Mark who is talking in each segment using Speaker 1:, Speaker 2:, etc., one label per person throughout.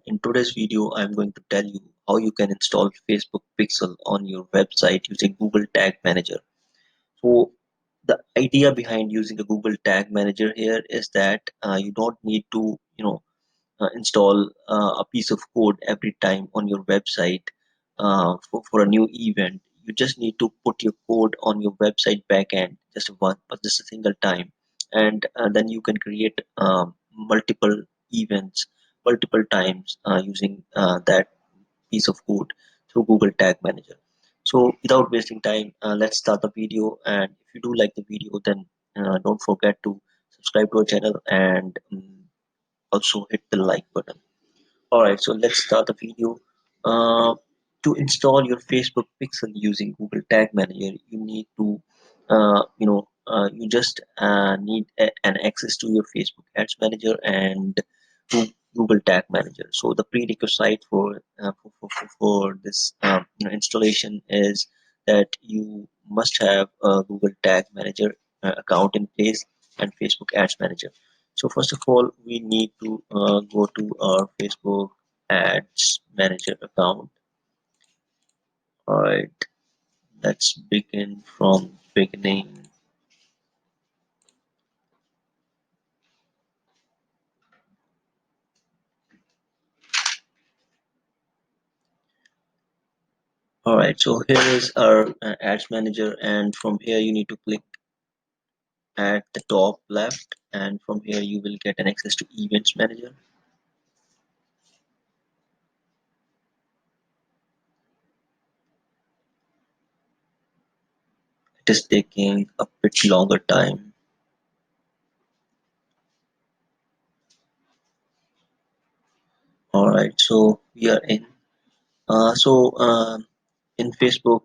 Speaker 1: in today's video, I'm going to tell you how you can install Facebook Pixel on your website using Google Tag Manager. So the idea behind using a Google Tag Manager here is that you don't need to, install a piece of code every time on your website for a new event. You just need to put your code on your website backend just a single time, and then you can create multiple events multiple times using that piece of code through Google Tag Manager. So without wasting time, let's start the video. And if you do like the video, then don't forget to subscribe to our channel and also hit the like button. Alright, so let's start the video. Uh, to install your Facebook Pixel using Google Tag Manager, you need to, you just need an access to your Facebook Ads Manager and to Google Tag Manager. So the prerequisite for this installation is that you must have a Google Tag Manager account in place and Facebook Ads Manager. So first of all, we need to go to our Facebook Ads Manager account. All right, let's begin from beginning. All right, so here is our Ads Manager, and from here you need to click at the top left, and from here you will get an access to Events Manager. It is taking a bit longer time. All right, so we are in. In Facebook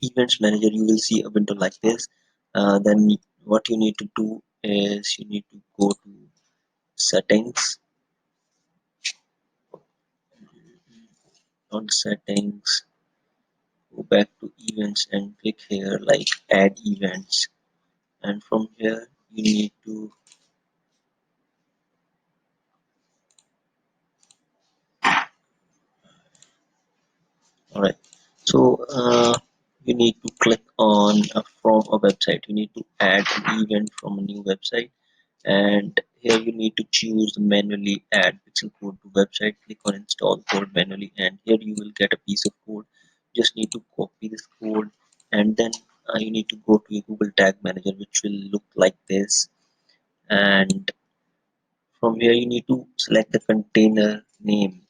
Speaker 1: Events Manager, you will see a window like this. Then what you need to do is you need to go to settings. On settings, go back to events and click here like add events. And from here, you need to all right. So you need to click on from a website. You need to add an event from a new website, and here you need to choose manually add pixel code to website. Click on install code manually, and here you will get a piece of code. Just need to copy this code, and then you need to go to your Google Tag Manager, which will look like this. And from here you need to select the container name.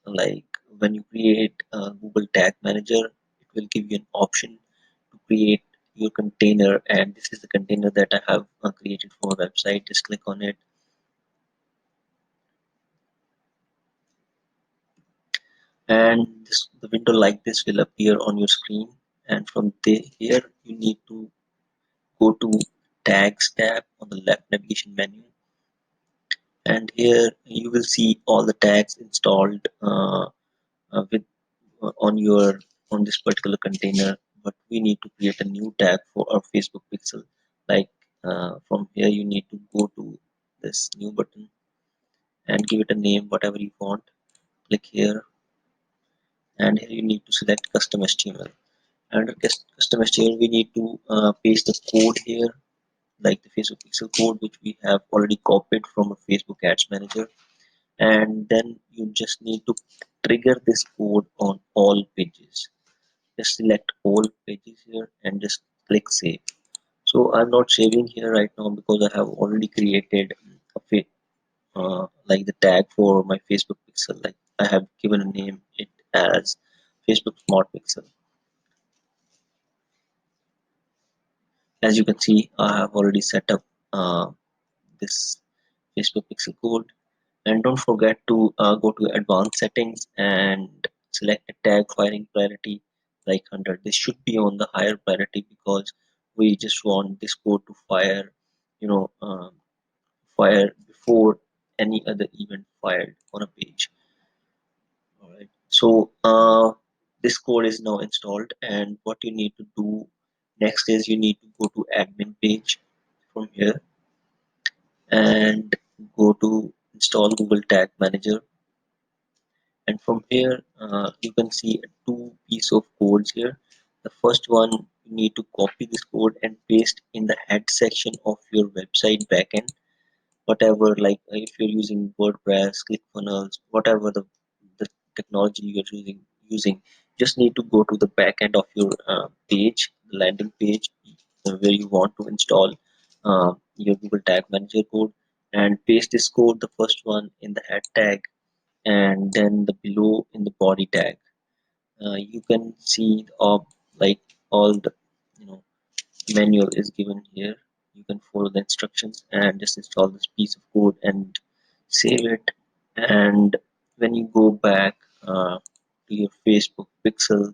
Speaker 1: Like when you create a Google Tag Manager, it will give you an option to create your container, and this is the container that I have created for a website. Just click on it, and the window like this will appear on your screen. And from here you need to go to tags tab on the left navigation menu, and here you will see all the tags installed with on your on this particular container. But we need to create a new tag for our Facebook Pixel. Like from here you need to go to this new button and give it a name whatever you want. Click here, and here you need to select custom HTML. Under custom HTML we need to paste the code here, like the Facebook Pixel code which we have already copied from a Facebook Ads Manager. And then you just need to trigger this code on all pages. Just select all pages here and just click save. So I'm not saving here right now because I have already created like the tag for my Facebook Pixel. Like I have given a name it as Facebook Smart Pixel. As you can see, I have already set up this Facebook Pixel code. And don't forget to go to advanced settings and select a tag firing priority like 100. This should be on the higher priority because we just want this code to fire, you know, fire before any other event fired on a page. All right. So this code is now installed, and what you need to do next is you need to go to admin page from here and go to install Google Tag Manager. And from here you can see two piece of codes here. The first one, you need to copy this code and paste in the head section of your website backend, whatever, like if you're using WordPress, ClickFunnels, whatever the technology you're using, just need to go to the back end of your page, the landing page, where you want to install your Google Tag Manager code, and paste this code, the first one in the head tag, and then the below in the body tag. You can see like all the, you know, manual is given here. You can follow the instructions and just install this piece of code and save it. And when you go back to your Facebook pixel,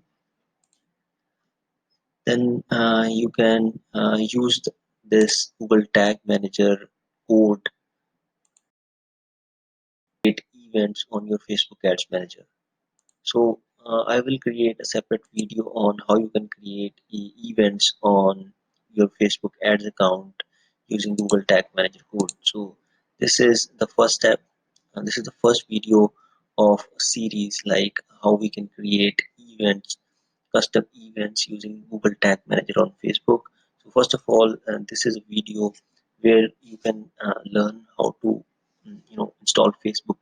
Speaker 1: then you can use this Google Tag Manager code to create events on your Facebook Ads Manager. So I will create a separate video on how you can create events on your Facebook ads account using Google Tag Manager code. So this is the first step, and this is the first video of a series like how we can create events, custom events using Google Tag Manager on Facebook. So first of all, this is a video where you can learn how to install Facebook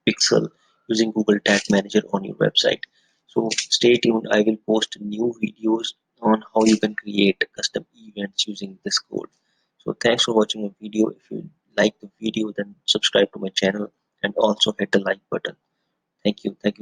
Speaker 1: Pixel using Google Tag Manager on your website. So stay tuned. I will post new videos on how you can create custom events using this code. So thanks for watching the video. If you like the video, then subscribe to my channel and also hit the like button. Thank you. Thank you.